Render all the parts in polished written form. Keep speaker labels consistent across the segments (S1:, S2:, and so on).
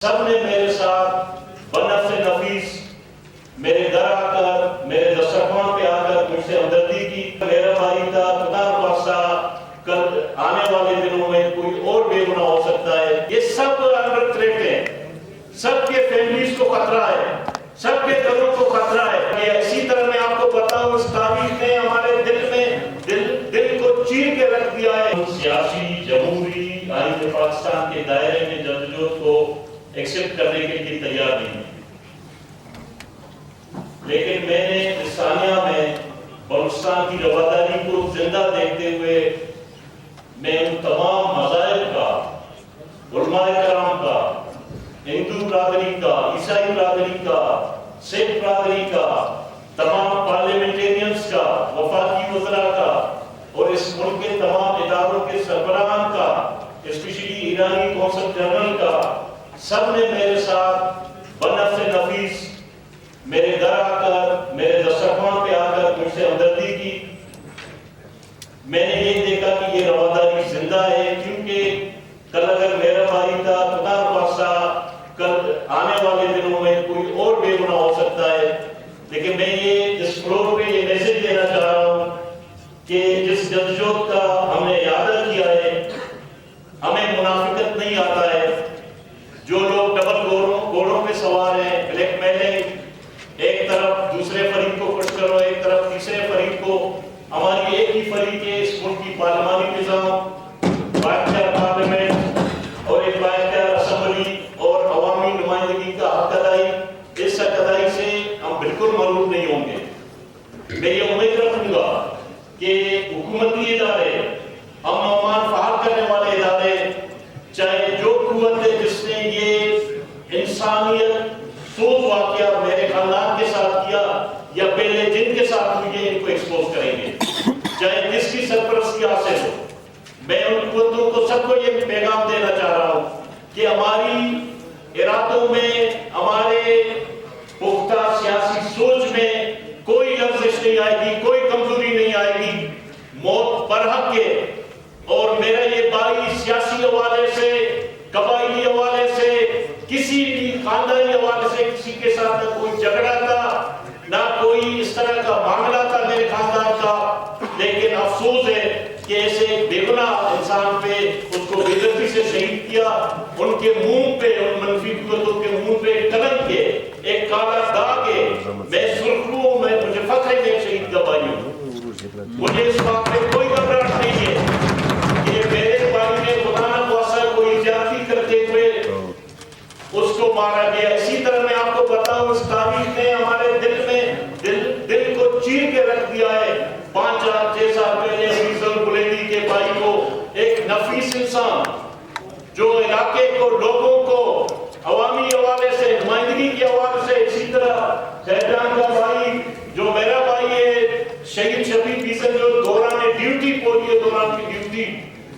S1: سب نے میرے ساتھ بنفس نفیس میرے گھر آ کر میرے دسترخوان پہ آ کر مجھ سے ہمدردی کی. میرا بھائی تھا، خدا پاسا کل آنے والے دنوں میں کوئی اور بے گناہ ہو سکتا ہے. یہ سب انڈر تھریٹ ہیں، سب کے فیملیز کو خطرہ ہے، سب کے گھروں کو خطرہ ہے. یہ اسی طرح میں آپ کو بتاؤں، اس تاریخ نے ہمارے دل میں دل کو چیر کے رکھ دیا ہے. سیاسی جمہوری آئین پاکستان کے دائرے میں جدوجہد کو ایکسپٹ کرنے کے لیے تیار نہیں، لیکن میں نے لسانیہ میں بلوچستان کی رواداری کو زندہ دیکھتے ہوئے میں ان تمام مذاہب کا، علماء کرام کا، ہندو برادری کا، عیسائی برادری کا، سکھ برادری کا، تمام پارلیمنٹیرینز کا، وفاقی وزراء کا اور اس ملک کے تمام اداروں کے سربراہان کا، اسپیشلی ایرانی قونصل جنرل کا، سب نے میرے ساتھ بنفس نفیس میرے گھر آ کر میرے دسترخوان پہ آ کر مجھ سے ہمدردی کی. میں نے یہ دیکھا کہ یہ رواداری زندہ ہے، کیونکہ کل اگر میرا بھائی تھا، خدا پاسا کل آنے والے دنوں میں کوئی اور بے گناہ ہو سکتا ہے. لیکن میں یہ اس فلور پہ یہ میسج دینا چاہ رہا ہوں کہ جس جدوجہد کا ہم نے اعادہ کیا ہے، ہمیں منافقت نہیں آتا ہے. جو لوگ ڈبل گھوڑوں پہ سوار ہیں، بلیک میلنگ، ایک طرف دوسرے فریق کو خوش کرو، ایک طرف تیسرے فریق کو، ہماری ایک ہی فریق ہے اس ملک کی پارلیمانی نظام، بااختیار پارلیمنٹ اور ایک بااختیار اسمبلی اور عوامی نمائندگی کا حق ادائی. اس حق ادائی سے ہم بالکل معروف نہیں ہوں گے. میں یہ امید رکھوں گا کہ حکومتی ادارے، امن و امان فعال کرنے والے ادارے، چاہے جو قوت ہے جس نے یہ انسانیت سوز واقعہ میرے خاندان کے ساتھ کیا یا پہلے جن کے ساتھ ہوئی ہے، ان کو ایکسپوز کریں گے، چاہے جس کی سرپرستی حاصل ہو. میں ان قوتوں کو سب کو یہ پیغام دینا چاہ رہا ہوں کہ ہماری ارادوں میں، ہمارے پختہ سیاسی سوچ میں کوئی لفزش نہیں آئے گی، کوئی کمزوری نہیں آئے گی. موت برحق ہے. اور میرا یہ بھائی سیاسی حوالے سے، قبائلی حوالے سے، کسی بھی خاندانی حوالے سے کسی کے ساتھ نہ کوئی جھگڑا تھا، نہ کوئی اس طرح کا معاملہ تھا میرے خاندان کا. لیکن افسوس ہے کہ ایسے بے گناہ انسان پہ اس کو بے دردی سے شہید کیا. ان کے منہ پہ، ان منفی قوتوں کے منہ پہ قلم کے ایک کالا داغ ہے. میں سرخرو ہوں، مجھے فخر ہے کہ ایک شہید کا بھائی ہوں. مجھے اس بات پہ کوئی گھبراہٹ نہیں ہے کہ میرے بھائی نے خدا نہ خواستہ کوئی زیادتی کرتے ہوئے اس کو مارا گیا. اسی طرح میں آپ کو بتاؤں، اس تاریخ نے ہمارے دل میں دل کو چیر کے رکھ دیا ہے. 5-6 سال پہلے فیصل بلیدی کے بھائی کو، ایک نفیس انسان جو علاقے کو، لوگوں کو عوامی حوالے سے، نمائندگی کے حوالے سے، اسی طرح شہجان کا بھائی جو میرا بھائی ہے، شہید شفیق فیصل جو دوران ڈیوٹی، پولیو دوران کی ڈیوٹی،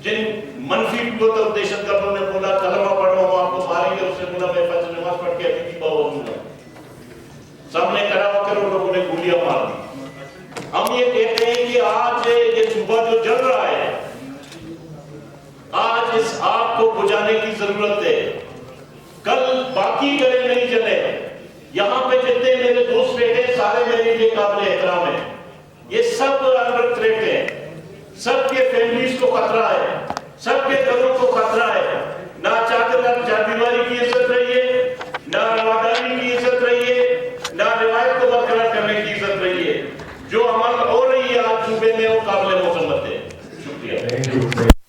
S1: جن منفی قوت اور دہشت گردوں نے بولا کلمہ پڑھو ہم آپ کو ماریں گے، اس نے بولا میں فجر نماز پڑھ کے ابھی بھی ہوں گا. سب نے کرا ہو کر ان لوگوں نے گولیاں مار دی. ہم یہ کہتے ہیں کہ آج یہ صوبہ جو جل رہا ہے، آج اس آگ کو بجھانے کی ضرورت ہے. کل باقی گھریں نہیں جلے. یہاں پہ جتنے میرے دوست بیٹھے سارے میرے لیے قابل احترام ہیں. یہ سب انڈر تھریٹ ہیں، سب کے فیملیز کو خطرہ ہے، سب کے گھروں کو خطرہ ہے. نہ چاردیواری کی عزت رہی ہے، نہ رواداری کی عزت رہی ہے، نہ روایت کو برقرار کرنے کی عزت رہی ہے. جو عمل ہو رہی ہے آج صوبے میں وہ قابل مذمت ہے. شکریہ.